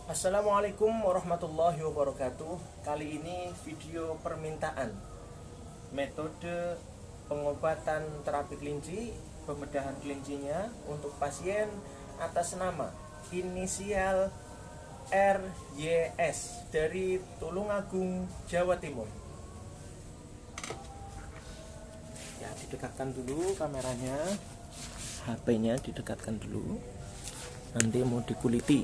Assalamualaikum warahmatullahi wabarakatuh. Kali ini video permintaan metode pengobatan terapi kelinci, pembedahan kelincinya untuk pasien atas nama inisial RYS dari Tulungagung, Jawa Timur. Ya, didekatkan dulu kameranya, HP-nya didekatkan dulu. Nanti mau dikuliti.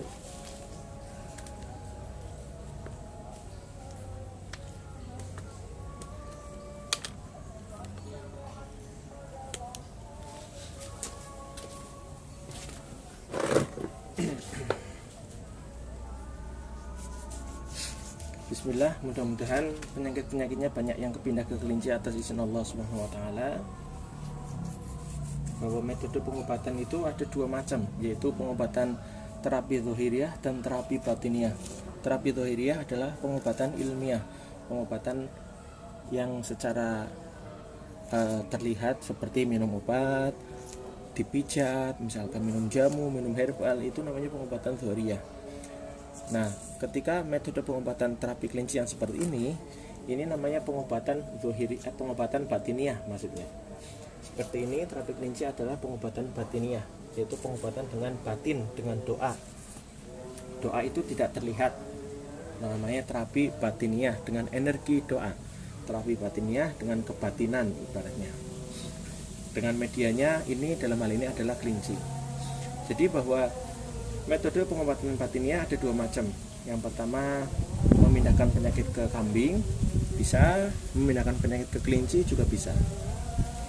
Bismillah, mudah-mudahan penyakit-penyakitnya banyak yang kepindah ke kelinci atas izin Allah Subhanahu wa taala. Bahwa metode pengobatan itu ada dua macam, yaitu pengobatan terapi zahiriyah dan terapi batiniah. Terapi zahiriyah adalah pengobatan ilmiah, pengobatan yang secara terlihat seperti minum obat, dipijat, misalkan minum jamu, minum herbal, itu namanya pengobatan zahiriyah. Nah, ketika metode pengobatan terapi kelinci yang seperti ini namanya pengobatan pengobatan batiniah maksudnya. Seperti ini, terapi kelinci adalah pengobatan batiniah, yaitu pengobatan dengan batin, dengan doa. Doa itu tidak terlihat, namanya terapi batiniah dengan energi doa. Terapi batiniah dengan kebatinan ibaratnya. Dengan medianya ini dalam hal ini adalah kelinci. Jadi bahwa metode pengobatan batiniah ada dua macam. Yang pertama, memindahkan penyakit ke kambing bisa, memindahkan penyakit ke kelinci juga bisa.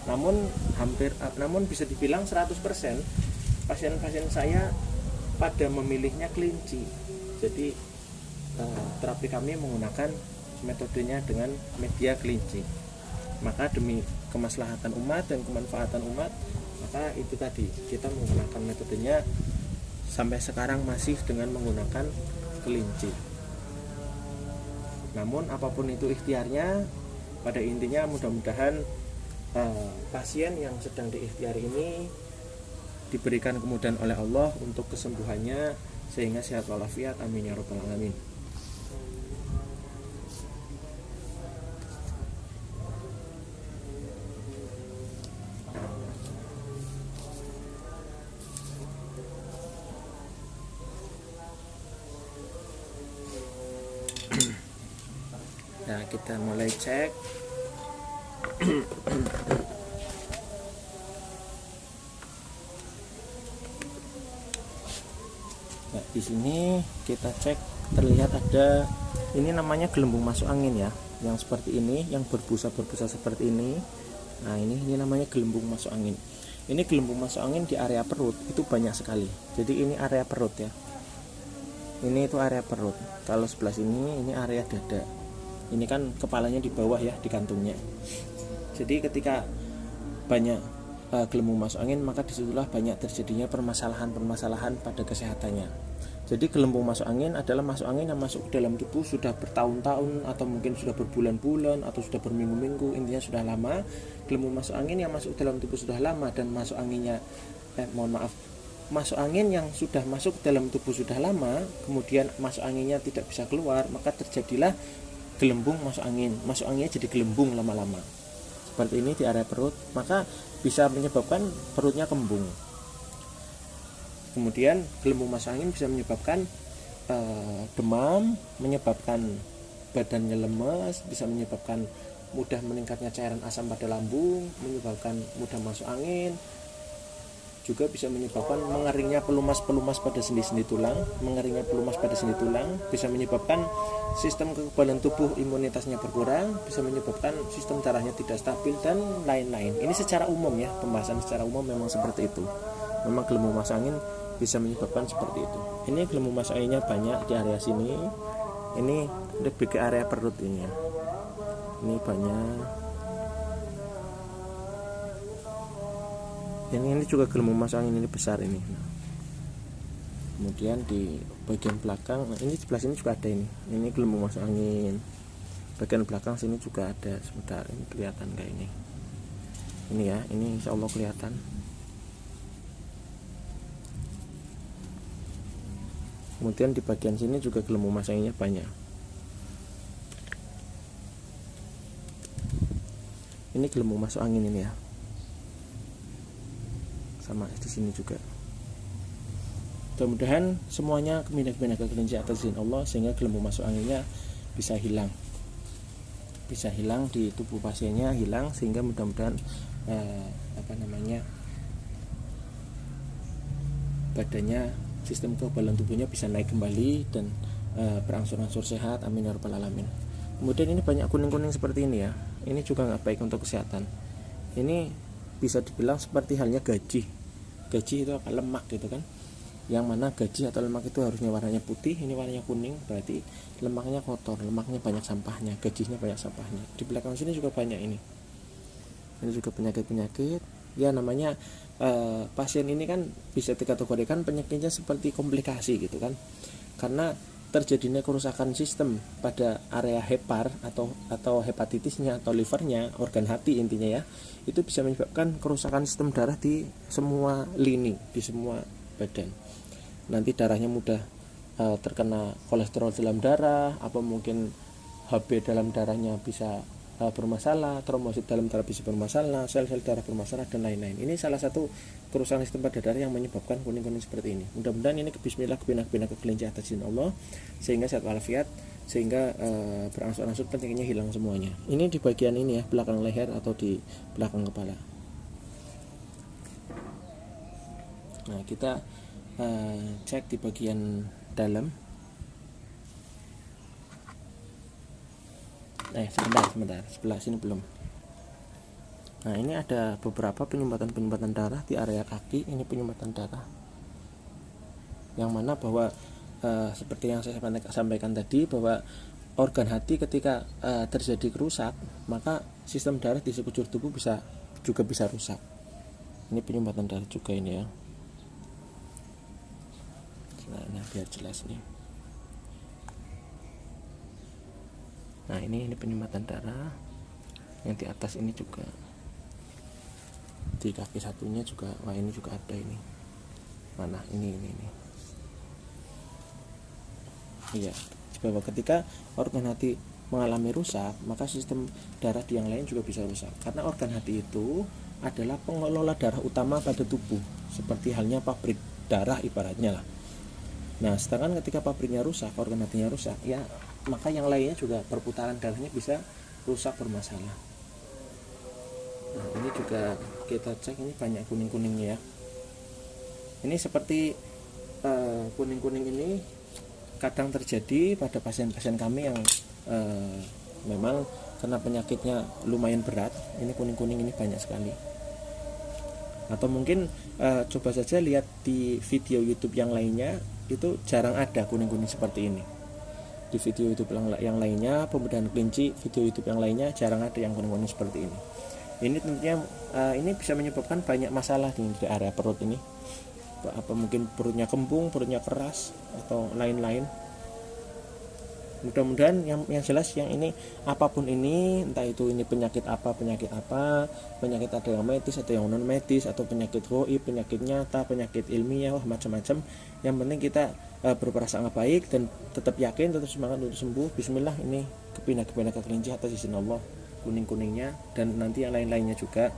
Namun bisa dibilang 100% pasien-pasien saya pada memilihnya kelinci. Jadi terapi kami menggunakan metodenya dengan media kelinci. Maka demi kemaslahatan umat dan kemanfaatan umat, maka itu tadi kita menggunakan metodenya sampai sekarang masih dengan menggunakan kelinci. Namun apapun itu ikhtiarnya, pada intinya mudah-mudahan pasien yang sedang diikhtiari ini diberikan kemudahan oleh Allah untuk kesembuhannya sehingga sehat walafiat, amin ya rabbal alamin. Nah, kita mulai cek. Nah, di sini kita cek, terlihat ada ini namanya gelembung masuk angin ya, yang seperti ini, yang berbusa-berbusa seperti ini. Nah, ini namanya gelembung masuk angin. Ini gelembung masuk angin di area perut itu banyak sekali. Jadi ini area perut ya. Ini itu area perut. Kalau sebelah sini ini area dada. Ini kan kepalanya di bawah ya, di kantungnya. Jadi ketika banyak gelembung masuk angin, maka disitulah banyak terjadinya permasalahan-permasalahan pada kesehatannya. Jadi gelembung masuk angin adalah masuk angin yang masuk ke dalam tubuh sudah bertahun-tahun, atau mungkin sudah berbulan-bulan, atau sudah berminggu-minggu, intinya sudah lama. Gelembung masuk angin yang masuk ke dalam tubuh sudah lama, dan masuk anginnya masuk angin yang sudah masuk ke dalam tubuh sudah lama, kemudian masuk anginnya tidak bisa keluar, maka terjadilah gelembung masuk angin. Masuk anginnya jadi gelembung lama-lama seperti ini di area perut, maka bisa menyebabkan perutnya kembung. Kemudian gelembung masuk angin bisa menyebabkan demam, menyebabkan badannya lemas, bisa menyebabkan mudah meningkatnya cairan asam pada lambung, menyebabkan mudah masuk angin, juga bisa menyebabkan mengeringnya pelumas-pelumas pada sendi-sendi tulang, bisa menyebabkan sistem kekebalan tubuh imunitasnya berkurang, bisa menyebabkan sistem darahnya tidak stabil, dan lain-lain. Ini secara umum ya, pembahasan secara umum memang seperti itu. Memang gelembung masuk angin bisa menyebabkan seperti itu. Ini gelembung masuk anginnya banyak di area sini. Ini lebih ke area perut ini ya. Ini banyak. Ini juga gelembung masuk angin, ini besar ini. Kemudian di bagian belakang, nah ini sebelah sini juga ada ini gelembung masuk angin. Bagian belakang sini juga ada, sebentar, ini kelihatan kayak ini ya, ini insya Allah kelihatan. Kemudian di bagian sini juga gelembung masuk anginnya banyak. Ini gelembung masuk angin ini ya, sama di sini juga. Mudah-mudahan semuanya kepindah-pindah ke kelinci atas izin Allah, sehingga gelembung masuk anginnya bisa hilang di tubuh pasiennya, hilang, sehingga mudah-mudahan badannya, sistem kekebalan tubuhnya bisa naik kembali dan berangsur-angsur sehat. Amin ya rabbal alamin. Kemudian ini banyak kuning-kuning seperti ini ya, ini juga nggak baik untuk kesehatan. Ini bisa dibilang seperti halnya gaji itu apa, lemak gitu kan, yang mana gaji atau lemak itu harusnya warnanya putih, ini warnanya kuning, berarti lemaknya kotor, lemaknya banyak sampahnya, gajinya banyak sampahnya. Di belakang sini juga banyak ini juga penyakit ya, namanya pasien ini kan bisa dikategorikan penyakitnya seperti komplikasi gitu kan, karena terjadinya kerusakan sistem pada area hepar atau hepatitisnya atau livernya, organ hati intinya ya, itu bisa menyebabkan kerusakan sistem darah di semua lini, di semua badan. Nanti darahnya mudah terkena kolesterol dalam darah, apa mungkin HB dalam darahnya bisa bermasalah, trombosit dalam darah bisa bermasalah, sel-sel darah bermasalah, dan lain-lain. Ini salah satu kerusakan sistem pada darah yang menyebabkan kuning-kuning seperti ini. Mudah-mudahan ini bismillah kepindah-pindah ke kelinci atas izin Allah, sehingga sehat walafiat, sehingga berangsur-angsur penyakitnya hilang semuanya. Ini di bagian ini ya, belakang leher atau di belakang kepala. Nah, kita cek di bagian dalam. Sebentar, sebelah sini belum. Nah, ini ada beberapa penyumbatan darah di area kaki. Ini penyumbatan darah yang mana bahwa seperti yang saya sampaikan tadi, bahwa organ hati ketika terjadi kerusak, maka sistem darah di sekujur tubuh juga bisa rusak. Ini penyumbatan darah juga ini ya. Nah, biar jelas nih. Nah, ini penyumbatan darah yang di atas ini juga, di kaki satunya juga. Wah, ini juga ada ini. Mana? Ini. Iya, bahwa ketika organ hati mengalami rusak, maka sistem darah di yang lain juga bisa rusak. Karena organ hati itu adalah pengelola darah utama pada tubuh, seperti halnya pabrik darah ibaratnya lah. Nah, sedangkan ketika pabriknya rusak, organ hatinya rusak, ya maka yang lainnya juga perputaran darahnya bisa rusak, bermasalah. Nah, ini juga kita cek, ini banyak kuning-kuningnya ya. Ini seperti kuning-kuning ini kadang terjadi pada pasien-pasien kami yang memang karena penyakitnya lumayan berat. Ini kuning-kuning ini banyak sekali. Atau mungkin coba saja lihat di video YouTube yang lainnya, itu jarang ada kuning-kuning seperti ini. Di video YouTube yang lainnya, pembedahan kelinci, video YouTube yang lainnya jarang ada yang kuning-kuning seperti ini. Ini tentunya ini bisa menyebabkan banyak masalah di area perut ini. Apa mungkin perutnya kembung, perutnya keras, atau lain-lain. Mudah-mudahan yang jelas yang ini, apapun ini, entah itu ini penyakit apa, penyakit ada yang medis atau yang non medis, atau penyakit gaib, penyakit nyata, penyakit ilmiah, macam-macam. Yang penting kita berprasangka baik dan tetap yakin, tetap semangat untuk sembuh. Bismillah, ini kepindah ke kelinci atas izin Allah, kuning-kuningnya, dan nanti yang lain-lainnya juga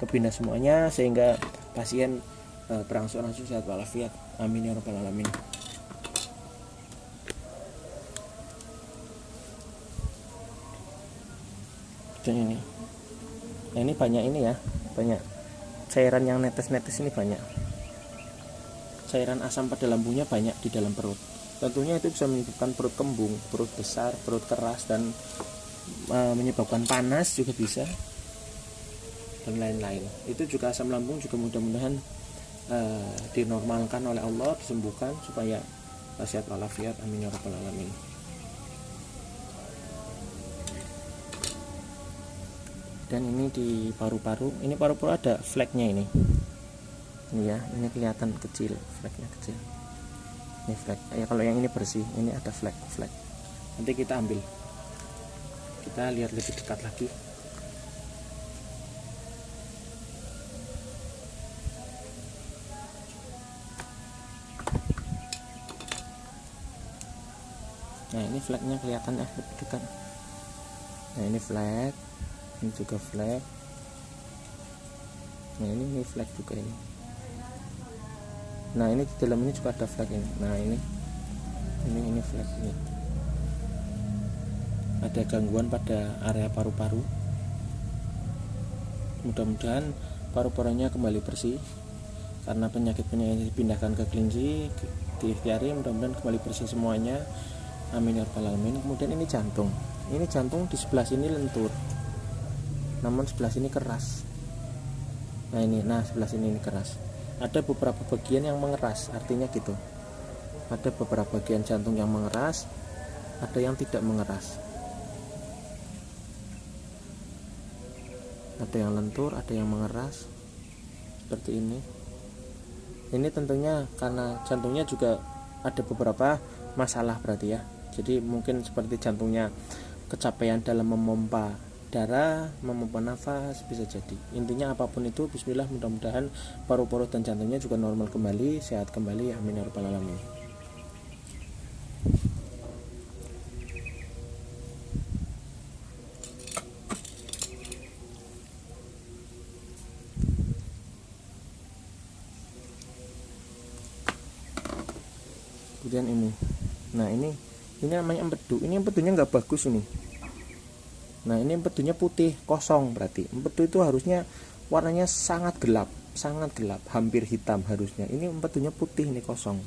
kepindah semuanya, sehingga pasien berangsur-angsur sehat walafiat. Amin ya rabbal alamin. Dan ini, nah ini banyak ini ya, banyak cairan yang netes-netes ini, banyak cairan asam pada lambungnya banyak di dalam perut. Tentunya itu bisa menyebabkan perut kembung, perut besar, perut keras, dan menyebabkan panas juga bisa, dan lain-lain. Itu juga asam lambung juga mudah-mudahan dinormalkan oleh Allah, disembuhkan supaya sehat walafiat. Amin ya rabbal alamin. Dan ini di paru-paru, ini paru-paru ada fleknya ini ya, ini kelihatan kecil, fleknya kecil. Ini flek ya, kalau yang ini bersih, ini ada flek. Nanti kita ambil, kita lihat lebih dekat lagi. Nah ini flagnya kelihatan ya, lebih dekat. Nah ini flag, ini juga flag. Nah ini flag juga ini. Nah ini di dalam ini juga ada flag ini. Nah ini flag ini. Ada gangguan pada area paru-paru. Mudah-mudahan paru-parunya kembali bersih, karena penyakit-penyakit yang dipindahkan ke kelinci diikhtiari, mudah-mudahan kembali bersih semuanya, amin ya rabbal alamin. Kemudian ini jantung di sebelah sini lentur, namun sebelah sini keras. Nah sebelah sini ini keras. Ada beberapa bagian yang mengeras, artinya gitu, ada beberapa bagian jantung yang mengeras, ada yang tidak mengeras, ada yang lentur, ada yang mengeras seperti ini. Ini tentunya karena jantungnya juga ada beberapa masalah berarti ya. Jadi mungkin seperti jantungnya kecapean dalam memompa darah, memompa nafas, bisa jadi. Intinya apapun itu, bismillah, mudah-mudahan paru-paru dan jantungnya juga normal kembali, sehat kembali, amin ya rabbal alamin. Kemudian ini, nah ini namanya empedu. Ini empedunya nggak bagus ini. Nah ini empedunya putih kosong, berarti empedu itu harusnya warnanya sangat gelap, hampir hitam harusnya. Ini empedunya putih, ini kosong.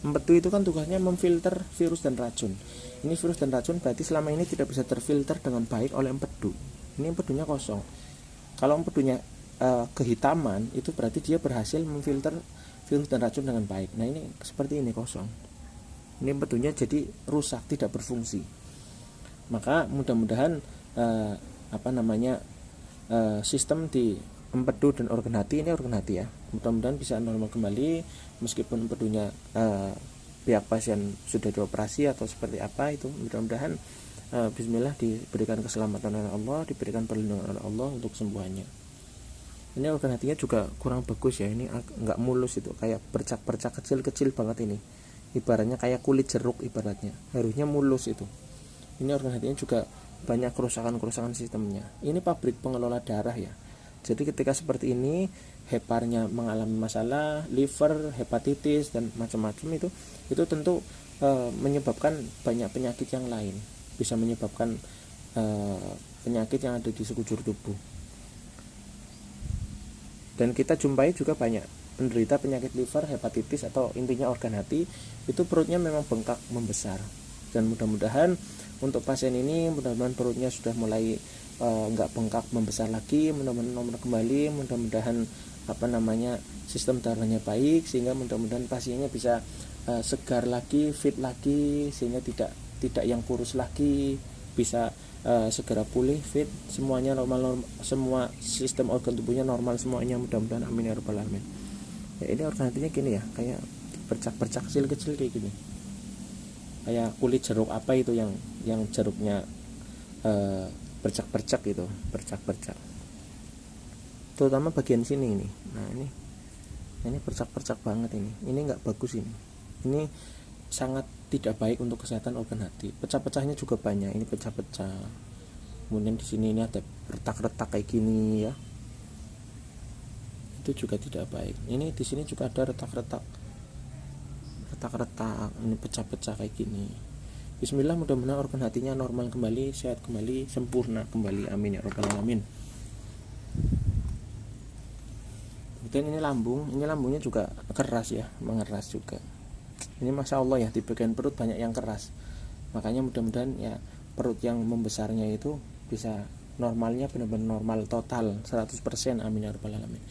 Empedu itu kan tugasnya memfilter virus dan racun. Ini virus dan racun berarti selama ini tidak bisa terfilter dengan baik oleh empedu. Ini empedunya kosong. Kalau empedunya kehitaman, itu berarti dia berhasil memfilter virus dan racun dengan baik. Nah ini seperti ini kosong. Ini empedunya jadi rusak, tidak berfungsi. Maka mudah-mudahan sistem di empedu dan organ hati, ini organ hati ya, mudah-mudahan bisa normal kembali, meskipun empedunya pihak pasien sudah dioperasi atau seperti apa itu, mudah-mudahan bismillah diberikan keselamatan oleh Allah, diberikan perlindungan oleh Allah untuk kesembuhannya. Ini organ hatinya juga kurang bagus ya, ini nggak mulus, itu kayak bercak-bercak kecil-kecil banget ini, ibaratnya kayak kulit jeruk, ibaratnya harusnya mulus itu. Ini organ hatinya juga banyak kerusakan sistemnya. Ini pabrik pengelola darah ya. Jadi ketika seperti ini, heparnya mengalami masalah, liver, hepatitis dan macam-macam, itu tentu menyebabkan banyak penyakit yang lain, bisa menyebabkan penyakit yang ada di sekujur tubuh. Dan kita jumpai juga banyak penderita penyakit liver, hepatitis, atau intinya organ hati, itu perutnya memang bengkak membesar. Dan mudah-mudahan untuk pasien ini, mudah-mudahan perutnya sudah mulai nggak bengkak membesar lagi, mudah-mudahan normal kembali, mudah-mudahan sistem darahnya baik, sehingga mudah-mudahan pasiennya bisa segar lagi, fit lagi, sehingga tidak yang kurus lagi, bisa segera pulih, fit, semuanya normal, semua sistem organ tubuhnya normal semuanya, mudah-mudahan, amin ya rabbal alamin. Ya, ini organ hatinya gini ya, kayak bercak-bercak kecil-kecil kayak gini, kayak kulit jeruk apa itu yang jeruknya bercak-bercak gitu, bercak-bercak, terutama bagian sini ini. Nah ini bercak-bercak banget ini nggak bagus ini sangat tidak baik untuk kesehatan organ hati. Pecah-pecahnya juga banyak, ini pecah-pecah. Kemudian di sini ini ada retak-retak kayak gini ya, itu juga tidak baik. Ini di sini juga ada retak-retak, ini pecah-pecah kayak gini. Bismillah, mudah-mudahan organ hatinya normal kembali, sehat kembali, sempurna kembali, amin ya rabbal alamin. Kemudian ini lambungnya juga keras ya, mengeras juga. Ini masya Allah ya, di bagian perut banyak yang keras, makanya mudah-mudahan ya perut yang membesarnya itu bisa normalnya benar-benar normal total 100%, amin ya rabbal alamin.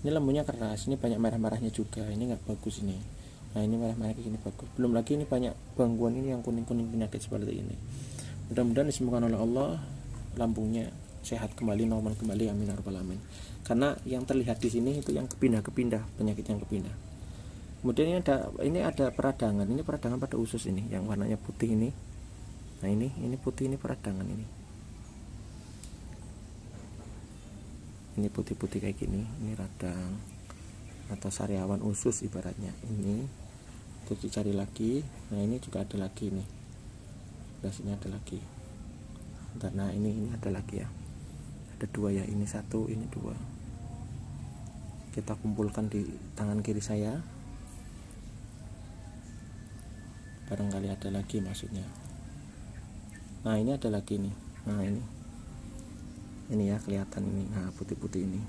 Ini lambungnya keras, ini banyak merah-merahnya juga, ini nggak bagus ini. Nah ini merah-merah kayak gini bagus, belum lagi ini banyak gangguan ini yang kuning-kuning penyakit seperti ini. Mudah-mudahan disembuhkan oleh Allah, lambungnya sehat kembali, normal kembali, amin ya rabbal alamin. Karena yang terlihat di sini itu yang kepindah penyakit yang kepindah. Kemudian ini ada peradangan, ini peradangan pada usus ini, yang warnanya putih ini. Nah ini putih, ini peradangan ini putih-putih kayak gini, ini radang atau sariawan usus ibaratnya. Ini terus dicari lagi. Nah ini juga ada lagi nih, Sebelah sini ada lagi. Bentar, nah ini ada lagi ya, ada 2 ya, ini 1 ini 2. Kita kumpulkan di tangan kiri saya, barangkali ada lagi maksudnya. Nah ini ada lagi nih, nah ini ya kelihatan ini, nah putih-putih ini.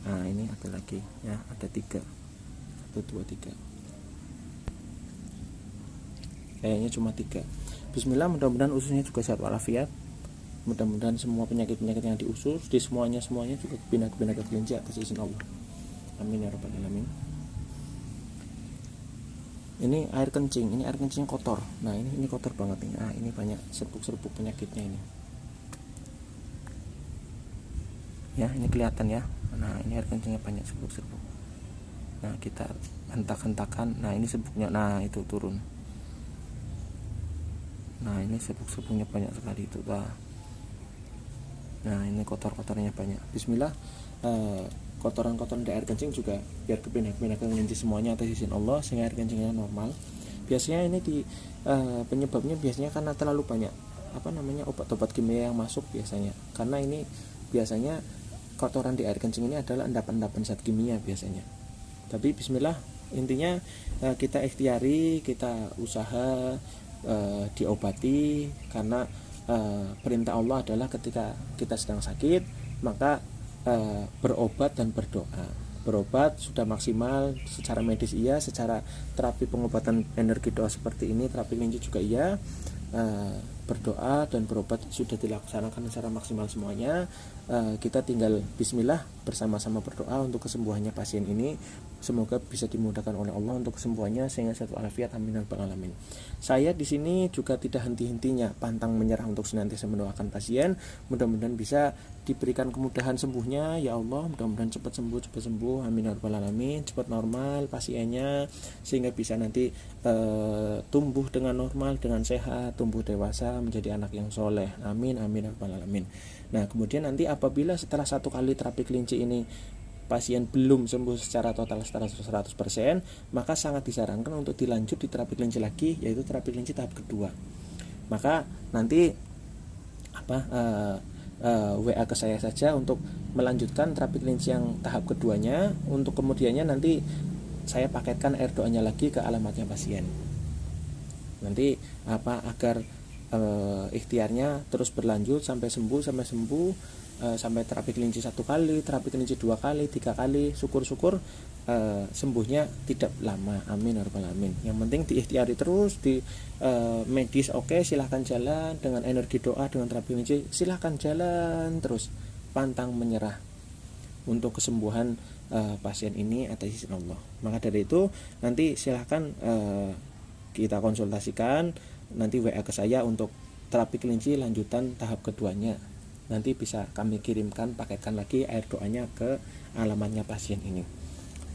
Nah ini ada lagi ya, ada 3, 1 2 3, kayaknya cuma 3. Bismillah, mudah-mudahan ususnya juga sehat walafiat, mudah-mudahan semua penyakit-penyakit yang di usus, di semuanya juga binatang kelinci atas izin Allah. Amin ya rabbal alamin. Ini air kencing, ini air kencing kotor. Nah ini kotor banget nih. Nah ini banyak serbuk-serbuk penyakitnya ini. Ya ini kelihatan ya. Nah ini air kencingnya banyak serbuk-serbuk. Nah kita hentak-hentakan. Nah ini serbuknya. Nah itu turun. Nah ini serbuk-serbuknya banyak sekali itu. Nah ini kotor-kotornya banyak. Bismillah, kotoran-kotoran di air kencing juga biar kepindah-pindah ke kelinci semuanya atas izin Allah sehingga air kencingnya normal. Biasanya ini penyebabnya biasanya karena terlalu banyak obat-obat kimia yang masuk biasanya. Karena ini biasanya kotoran di air kencing ini adalah endapan-endapan zat kimia biasanya. Tapi bismillah, intinya kita ikhtiari, kita usaha diobati, karena perintah Allah adalah ketika kita sedang sakit maka berobat dan berdoa. Berobat sudah maksimal secara medis iya, secara terapi pengobatan energi doa seperti ini, terapi kelinci juga iya. Berdoa dan berobat sudah dilaksanakan secara maksimal semuanya. Kita tinggal bismillah bersama-sama berdoa untuk kesembuhannya pasien ini. Semoga bisa dimudahkan oleh Allah untuk kesembuhannya sehingga sehat walafiat, amin ya rabbal alamin. Saya di sini juga tidak henti-hentinya pantang menyerah untuk senantiasa mendoakan pasien. Mudah-mudahan bisa diberikan kemudahan sembuhnya ya Allah. Mudah-mudahan cepat sembuh, amin ya rabbal alamin. Cepat normal pasiennya sehingga bisa nanti tumbuh dengan normal, dengan sehat, tumbuh dewasa menjadi anak yang soleh, amin amin ya rabbal alamin. Nah kemudian nanti apabila setelah 1 kali terapi kelinci ini pasien belum sembuh secara total 100%, maka sangat disarankan untuk dilanjut di terapi kelinci lagi, yaitu terapi kelinci tahap kedua. Maka nanti WA ke saya saja untuk melanjutkan terapi kelinci yang tahap keduanya. Untuk kemudiannya nanti saya paketkan air doanya lagi ke alamatnya pasien. Nanti agar ikhtiarnya terus berlanjut sampai sembuh, sampai terapi kelinci 1 kali, terapi kelinci 2 kali, 3 kali, syukur-syukur sembuhnya tidak lama, amin ya rabbal alamin. Yang penting diikhtiari terus, di medis oke, silahkan jalan, dengan energi doa, dengan terapi kelinci silahkan jalan terus, pantang menyerah untuk kesembuhan pasien ini atas izin Allah. Maka dari itu nanti silahkan kita konsultasikan, nanti WA ke saya untuk terapi kelinci lanjutan tahap keduanya. Nanti bisa kami kirimkan, paketkan lagi air doanya ke alamatnya pasien ini.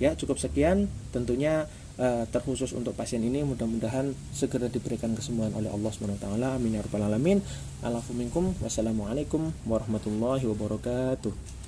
Ya cukup sekian, tentunya terkhusus untuk pasien ini mudah-mudahan segera diberikan kesembuhan oleh Allah SWT, amin ya rabbal alamin. Alafu minkum, wassalamualaikum warahmatullahi wabarakatuh.